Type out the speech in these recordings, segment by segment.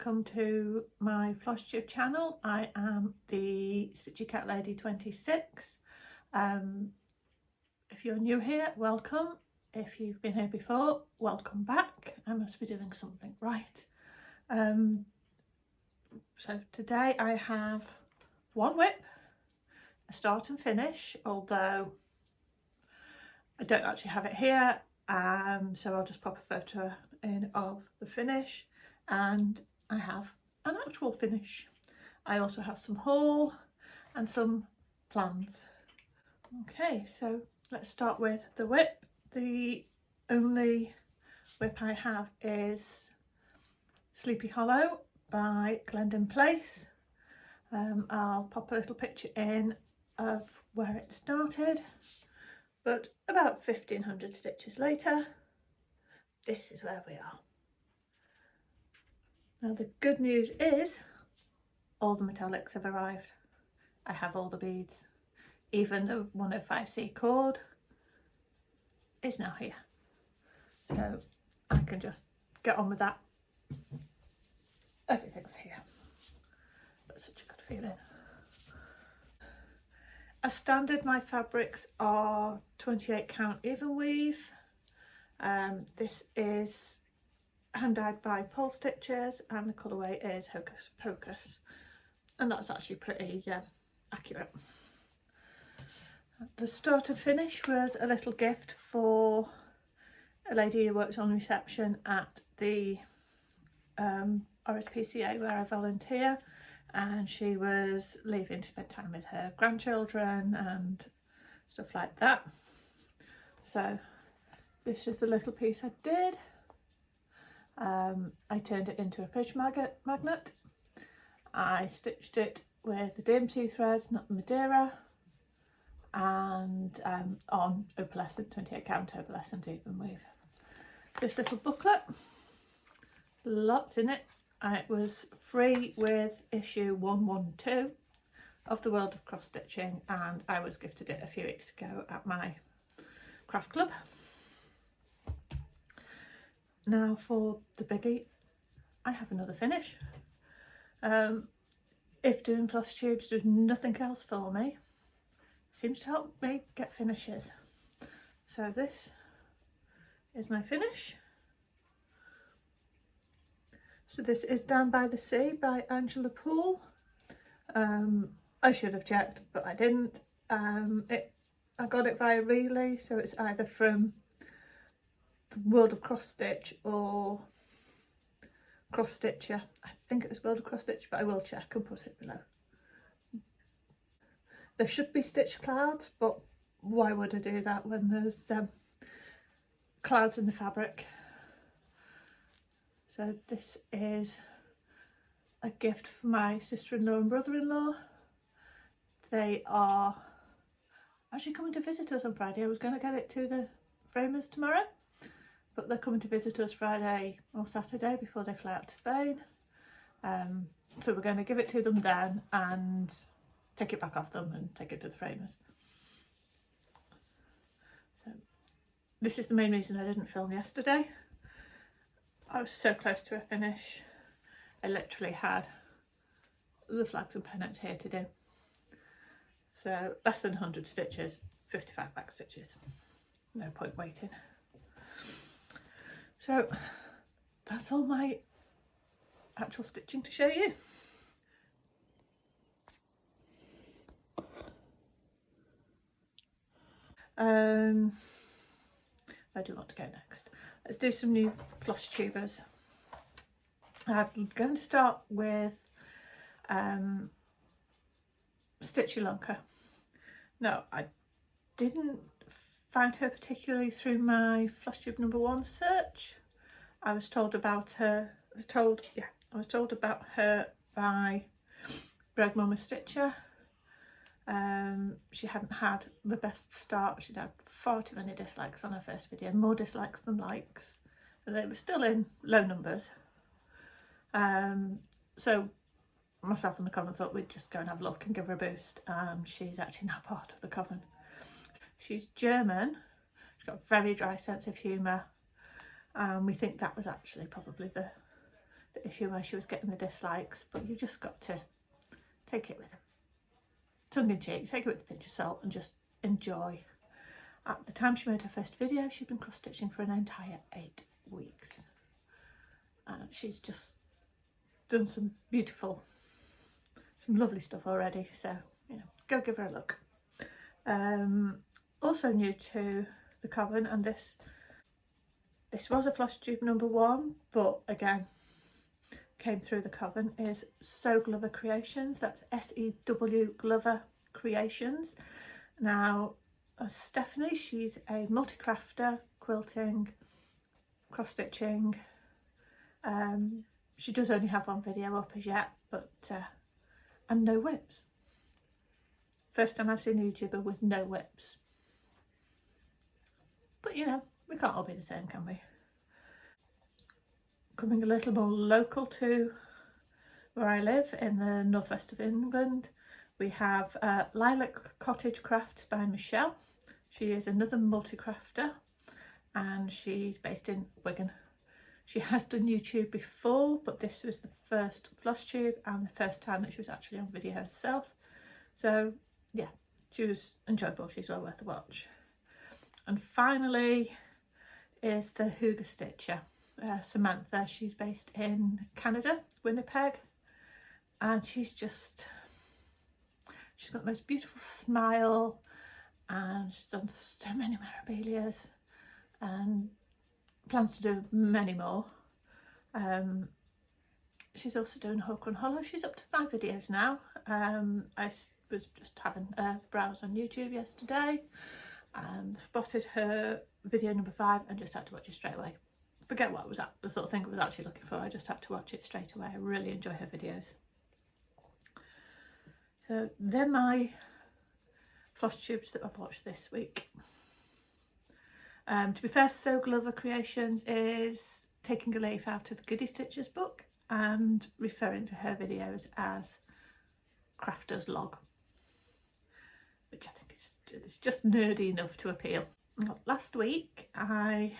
welcome to my Flosstube channel. I am the Stitchy Cat Lady 26. If you're new here, welcome. If you've been here before, welcome back. I must be doing something right. So today I have one whip, a start and finish, although I don't actually have it here, so I'll just pop a photo in of the finish, and I have an actual finish. I also have some haul and some plans. Okay, so let's start with the whip. The only whip I have is Sleepy Hollow by Glendon Place. I'll pop a little picture in of where it started, but about 1500 stitches later, this is where we are. Now the good news is all the metallics have arrived. I have all the beads. Even the 105C cord is now here. So I can just get on with that. Everything's here. That's such a good feeling. As standard, my fabrics are 28 count even weave. This is hand dyed by Poole stitches, and the colourway is Hocus Pocus, and that's actually pretty accurate. The start and finish was a little gift for a lady who works on reception at the RSPCA where I volunteer, and she was leaving to spend time with her grandchildren and stuff like that. So this is the little piece I did. I turned it into a fridge magnet. I stitched it with the DMC threads, not the Madeira, and on opalescent 28 count opalescent even weave. This little booklet, lots in it. It was free with issue 112 of the World of Cross Stitching, and I was gifted it a few weeks ago at my craft club. Now for the biggie, I have another finish. If doing Flosstubes does nothing else for me, it seems to help me get finishes. So this is my finish. So this is Down by the Sea by Angela Poole. I should have checked, but I didn't. I got it via Relay, so it's either from the World of Cross Stitch or Cross Stitcher. I think it was World of Cross Stitch, but I will check and put it below. There should be stitch clouds, but why would I do that when there's clouds in the fabric? So this is a gift for my sister-in-law and brother-in-law. They are actually coming to visit us on Friday. I was going to get it to the framers tomorrow, but they're coming to visit us Friday or Saturday before they fly out to Spain. So we're going to give it to them then and take it back off them and take it to the framers. So this is the main reason I didn't film yesterday. I was so close to a finish. I literally had the flags and pennants here to do. So less than 100 stitches, 55 back stitches. No point waiting. So that's all my actual stitching to show you. Where do you want to go next? Let's do some new Flosstubers. I'm going to start with Stitchy Lunker. Now, I didn't find her particularly through my Flosstube #1 search. I was told about her. I was told about her by Bread Mama Stitcher. She hadn't had the best start. She'd had far too many dislikes on her first video, more dislikes than likes. They were still in low numbers. So myself and the coven thought we'd just go and have a look and give her a boost. She's actually now part of the coven. She's German. She's got a very dry sense of humour. We think that was actually probably the the issue where she was getting the dislikes, but you just got to take it with tongue in cheek, take it with a pinch of salt and just enjoy. At the time she made her first video, she'd been cross stitching for an entire 8 weeks, and she's just done some lovely stuff already, so you know, go give her a look. Also new to the coven, and this was a Flosstube number 1, but again came through the coven, is Sew Glover Creations. That's SEW Glover Creations. Now Stephanie, she's a multi-crafter, quilting, cross stitching. She does only have 1 video up as yet, but and no whips. First time I've seen a YouTuber with no whips. But you know, we can't all be the same, can we? Coming a little more local to where I live in the northwest of England, we have Lilac Cottage Crafts by Michelle. She is another multi-crafter and she's based in Wigan. She has done YouTube before, but this was the first Flosstube and the first time that she was actually on video herself. So yeah, she was enjoyable, she's well worth a watch. And finally is the Hygge Stitcher, Samantha. She's based in Canada, Winnipeg, and she's got the most beautiful smile, and she's done so many memorabilias and plans to do many more. She's also doing Hook and Hollow. She's up to 5 videos now. I was just having a browse on YouTube yesterday and spotted her video number 5 and just had to watch it straight away. Forget what was the sort of thing I was actually looking for, I just had to watch it straight away. I really enjoy her videos. So they're my Flosstubes that I've watched this week. To be fair, Sew Glover Creations is taking a leaf out of the Goody Stitchers book and referring to her videos as Crafter's Log, which I think is just nerdy enough to appeal. Last week I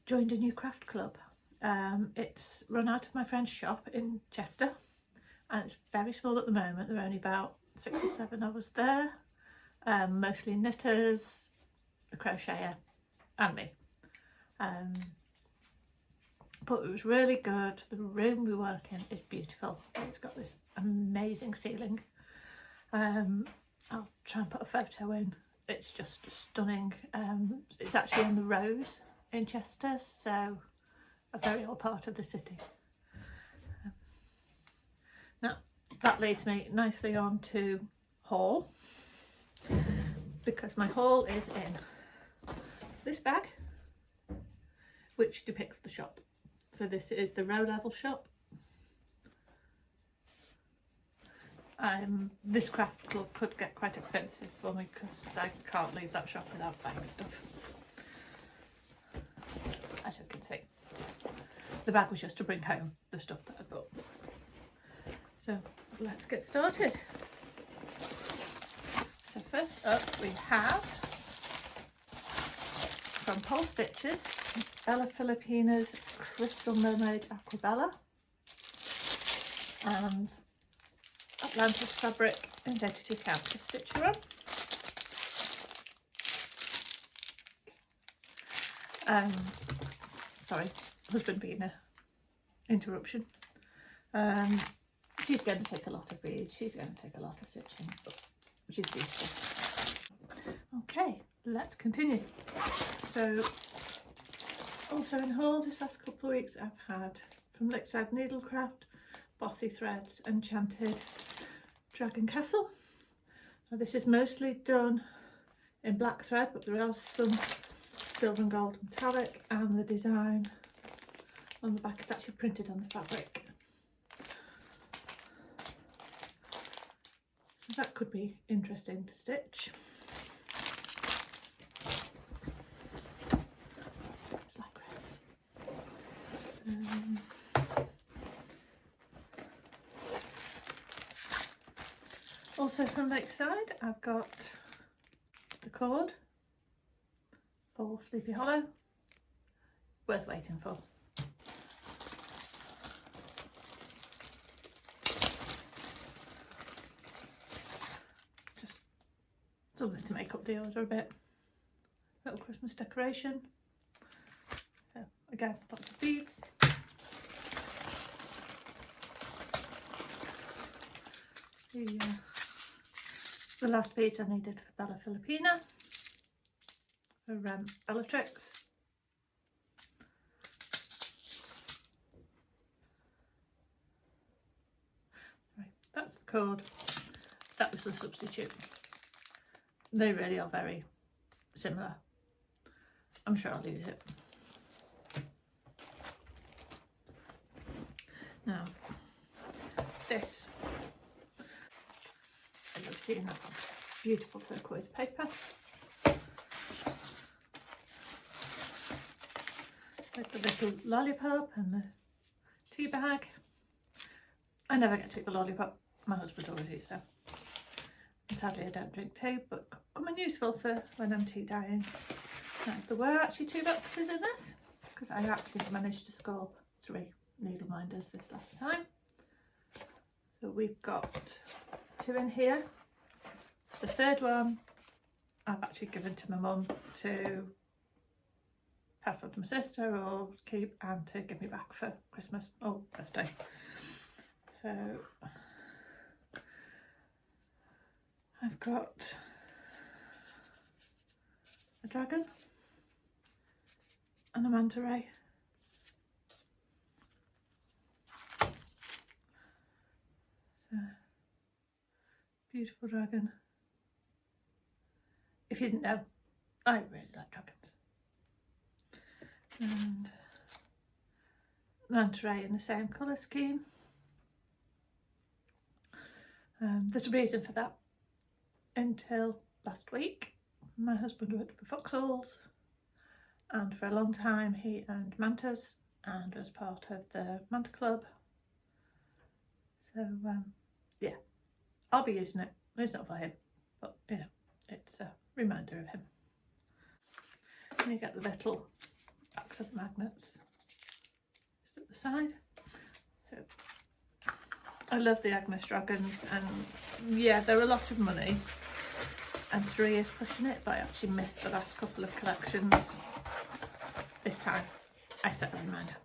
joined a new craft club. It's run out of my friend's shop in Chester, and it's very small at the moment. There are only about 6 or 7 of us there, mostly knitters, a crocheter and me. But it was really good. The room we work in is beautiful. It's got this amazing ceiling. I'll try and put a photo in. It's just stunning. It's actually in the Rose in Chester, so a very old part of the city. Now that leads me nicely on to haul, because my haul is in this bag, which depicts the shop. So this is the row level shop. This craft club could get quite expensive for me because I can't leave that shop without buying stuff. As you can see, the bag was just to bring home the stuff that I bought. So let's get started. So first up we have, from Poole Stitches, Bella Filipina's Crystal Mermaid Aquabella and Atlantis Fabric Identity Counter Stitcher on. Sorry, husband being an interruption. She's going to take a lot of beads, she's going to take a lot of stitching, but she's beautiful. Okay, let's continue. So, also in haul this last couple of weeks I've had from Lakeside Needlecraft, Bothy Threads, Enchanted Dragon Castle. Now this is mostly done in black thread, but there are some silver and gold metallic, and the design on the back is actually printed on the fabric. So that could be interesting to stitch. It's like Christmas. Also from Lakeside I've got the cord for Sleepy Hollow, worth waiting for. something to make up the order a bit. Little Christmas decoration. So again, lots of beads. The last beads I needed for Bella Filipina, for Bellatrix. Right, that's the cord. That was the substitute. They really are very similar. I'm sure I'll use it. Now, this, as you've seen, that beautiful turquoise paper. With the little lollipop and the tea bag. I never get to eat the lollipop. My husband always eats them. And sadly I don't drink tea, but come in useful for when I'm tea dyeing. Now, there were actually 2 boxes in this, because I actually managed to score 3 needle minders this last time. So we've got 2 in here. The third one I've actually given to my mum to pass on to my sister or keep, and to give me back for Christmas or birthday. So I've got a dragon and a manta ray. So, beautiful dragon. If you didn't know, I really like dragons. And manta ray in the same colour scheme. There's a reason for that. Until last week, my husband worked for foxholes, and for a long time he owned mantas and was part of the manta club. So yeah, I'll be using it. It's not for him, but you know, it's a reminder of him. And you get the little backs of magnets just at the side. So I love the Agnes dragons, and yeah, they're a lot of money, and 3 is pushing it, but I actually missed the last couple of collections. This time I set a reminder.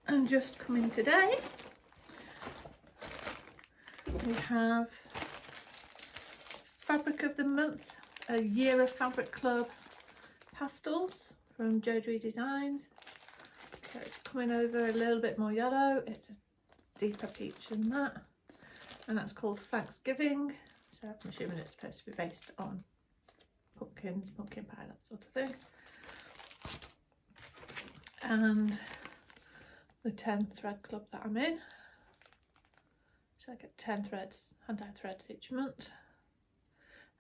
And just coming today, we have Fabric of the Month, a Year of Fabric Club pastels from Jodyri Designs. So it's coming over a little bit more yellow. It's a deeper peach than that, and that's called Thanksgiving. So I'm assuming it's supposed to be based on pumpkins, pumpkin pie, that sort of thing. And the 10 thread club that I'm in. So I get 10 threads, hand-dyed threads each month.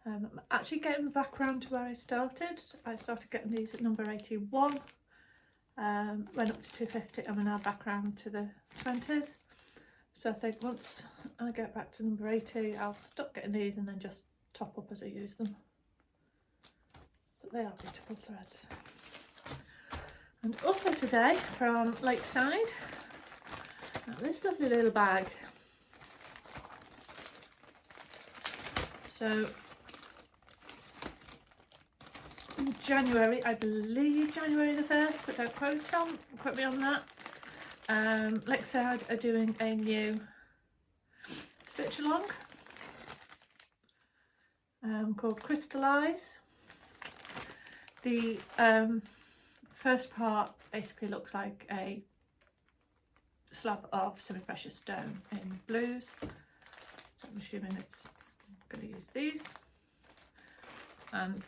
I'm actually getting back around to where I started. I started getting these at number 81. Went up to 250 and we're now back around to the 20s. So I think once I get back to number 80, I'll stop getting these and then just top up as I use them. But they are beautiful threads. And also today from Lakeside, this lovely little bag. So in January, I believe January the 1st, but don't quote me on that. Lakeside are doing a new stitch along called Crystallise. The first part basically looks like a slab of semi-precious stone in blues, so I'm assuming it's going to use these. And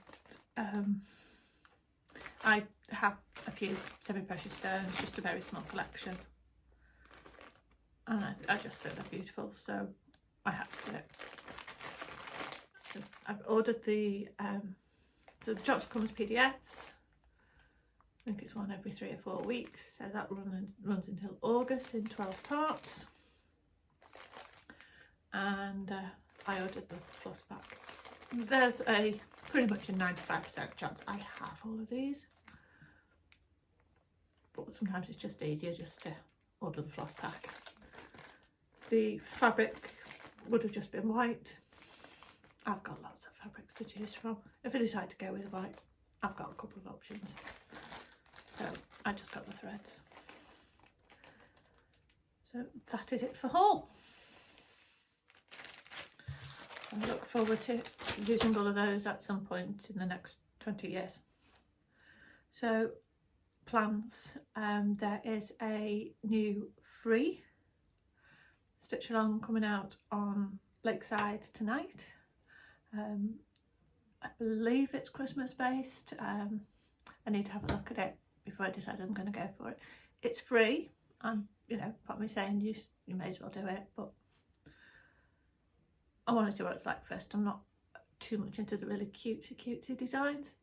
I have a few semi-precious stones, just a very small collection, and I just think they're beautiful, so I had to do it. So I've ordered the so the chocolate comes PDFs. I think it's one every 3 or 4 weeks, so that runs until August in 12 parts. And I ordered the floss pack. There's a pretty much a 95% chance I have all of these, but sometimes it's just easier just to order the floss pack. the fabric would have just been white. I've got lots of fabrics to choose from. If I decide to go with white, I've got a couple of options. So I just got the threads. So that is it for haul. I look forward to using all of those at some point in the next 20 years. So plans, there is a new free stitch along coming out on Lakeside tonight. I believe it's Christmas based. I need to have a look at it before I decide I'm going to go for it. It's free, and you know, part of me saying you may as well do it, but I want to see what it's like first. I'm not too much into the really cutesy designs,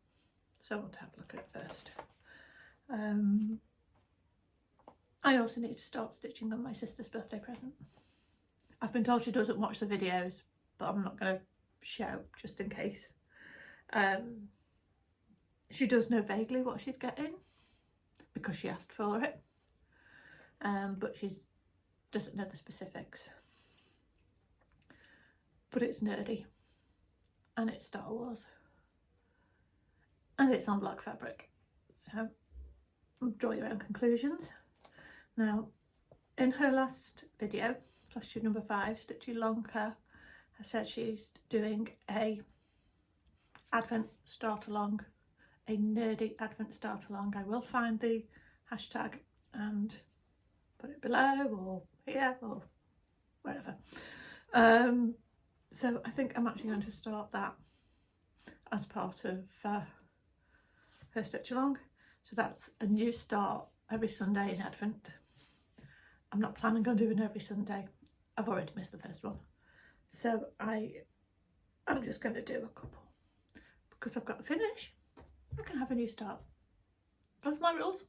so I want to have a look at it first. I also need to start stitching on my sister's birthday present. I've been told she doesn't watch the videos, but I'm not going to shout just in case. She does know vaguely what she's getting because she asked for it, but she doesn't know the specifics. But it's nerdy, and it's Star Wars, and it's on black fabric, so draw your own conclusions. Now, in her last video, Flosstube number 5, Stitchy Lonka, I said she's doing a Advent start along, a nerdy Advent start along. I will find the hashtag and put it below or here or wherever. So I think I'm actually going to start that as part of her stitch along. So that's a new start every Sunday in Advent. I'm not planning on doing every Sunday. I've already missed the first one. So I'm just going to do a couple. Because I've got the finish, I can have a new start. That's my rules.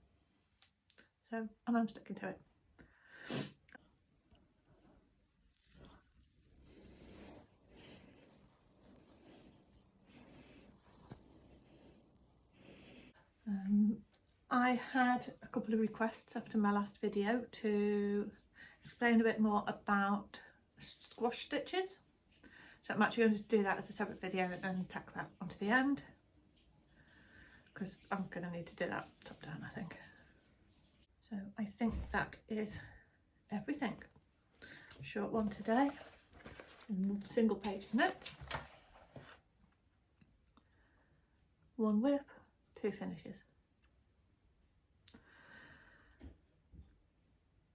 So, and I'm sticking to it. I had a couple of requests after my last video to explain a bit more about squash stitches. So I'm actually going to do that as a separate video and tack that onto the end, because I'm going to need to do that top down, I think. So I think that is everything. Short one today, single page notes, one whip, 2 finishes.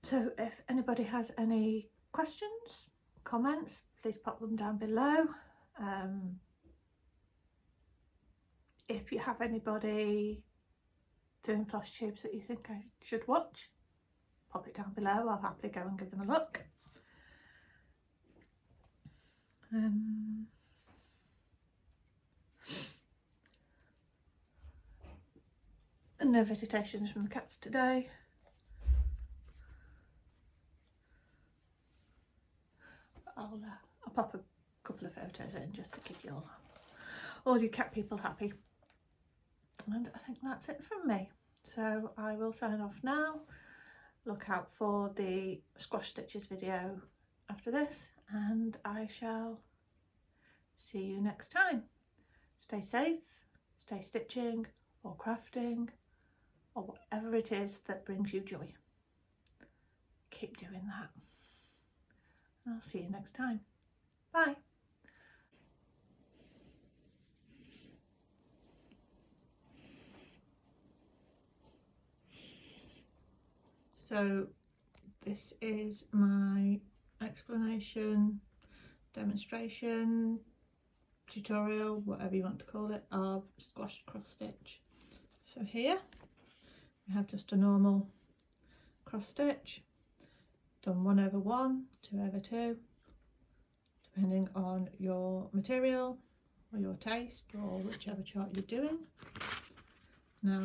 So if anybody has any questions, comments, please pop them down below. If you have anybody doing Flosstubes that you think I should watch, pop it down below. I'll happily go and give them a look. And no visitations from the cats today. I'll pop a couple of photos in just to keep you all you cat people happy. And I think that's it from me. So I will sign off now. Look out for the squash stitches video after this, and I shall see you next time. Stay safe, stay stitching or crafting or whatever it is that brings you joy. Keep doing that. I'll see you next time. Bye. So this is my explanation, demonstration, tutorial, whatever you want to call it, of squashed cross stitch. So here we have just a normal cross stitch, done 1 over 1, 2 over 2, depending on your material or your taste or whichever chart you're doing. Now,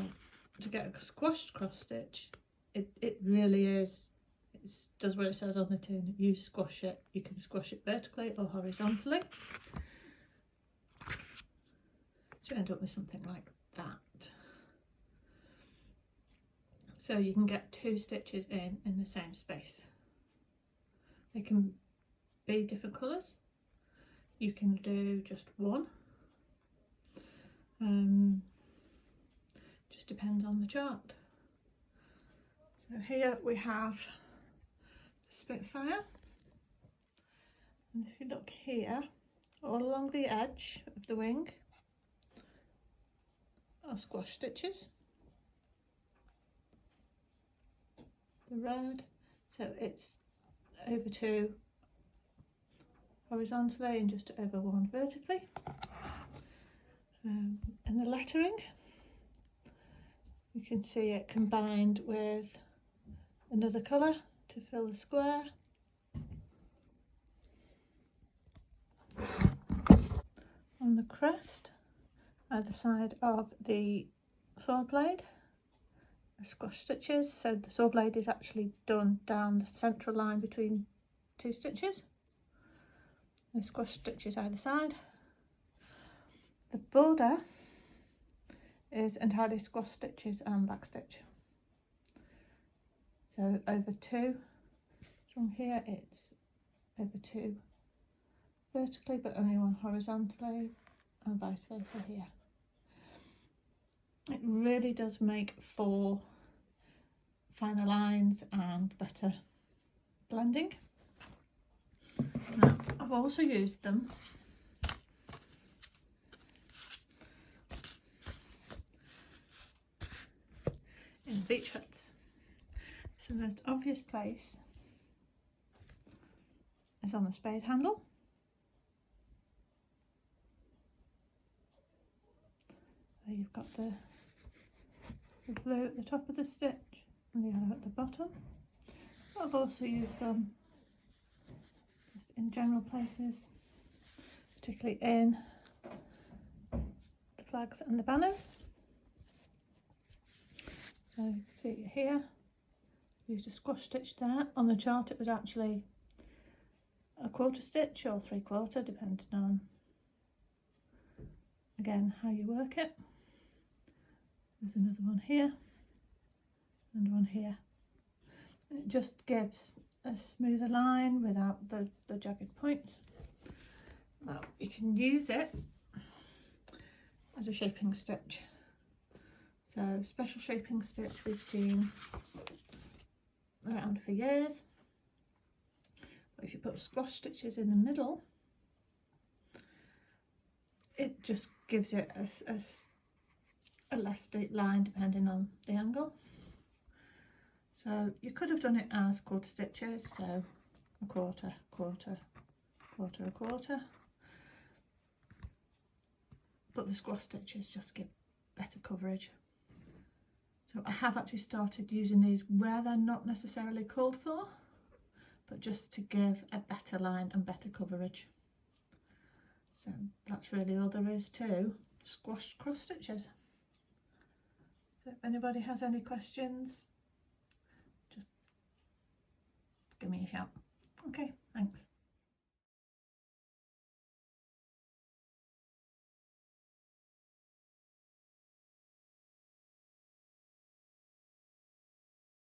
to get a squashed cross stitch, it really is, it does what it says on the tin. You squash it, you can squash it vertically or horizontally, so you end up with something like that. So you can get 2 stitches in the same space, They can be different colours. You can do just one. Just depends on the chart. So here we have the Spitfire, and if you look here, all along the edge of the wing are squash stitches. The red, so it's over 2 horizontally and just over 1 vertically. And the lettering, you can see it combined with another colour to fill the square. On the crest, either side of the sword blade, the squash stitches. So the sword blade is actually done down the central line between 2 stitches. The squash stitches either side. The border is entirely squash stitches and back stitch. So over 2 from here, it's over 2 vertically but only 1 horizontally, and vice versa here. It really does make for finer lines and better blending. Now, I've also used them in beach huts. So the most obvious place is on the spade handle. So you've got the blue at the top of the stitch and the yellow at the bottom. I've also used them just in general places, particularly in the flags and the banners. So you can see it here, used a squash stitch there. On the chart it was actually a 1/4 stitch or 3/4, depending on, again, how you work it. There's another one here and one here. It just gives a smoother line without the jagged points. Now you can use it as a shaping stitch. So special shaping stitch we've seen around for years. But if you put squash stitches in the middle, it just gives it a less deep line depending on the angle. So you could have done it as 1/4 stitches, so 1/4, 1/4, 1/4, 1/4. But the squash stitches just give better coverage. So I have actually started using these where they're not necessarily called for, but just to give a better line and better coverage. So that's really all there is to squashed cross stitches. So if anybody has any questions, just give me a shout. Okay, thanks.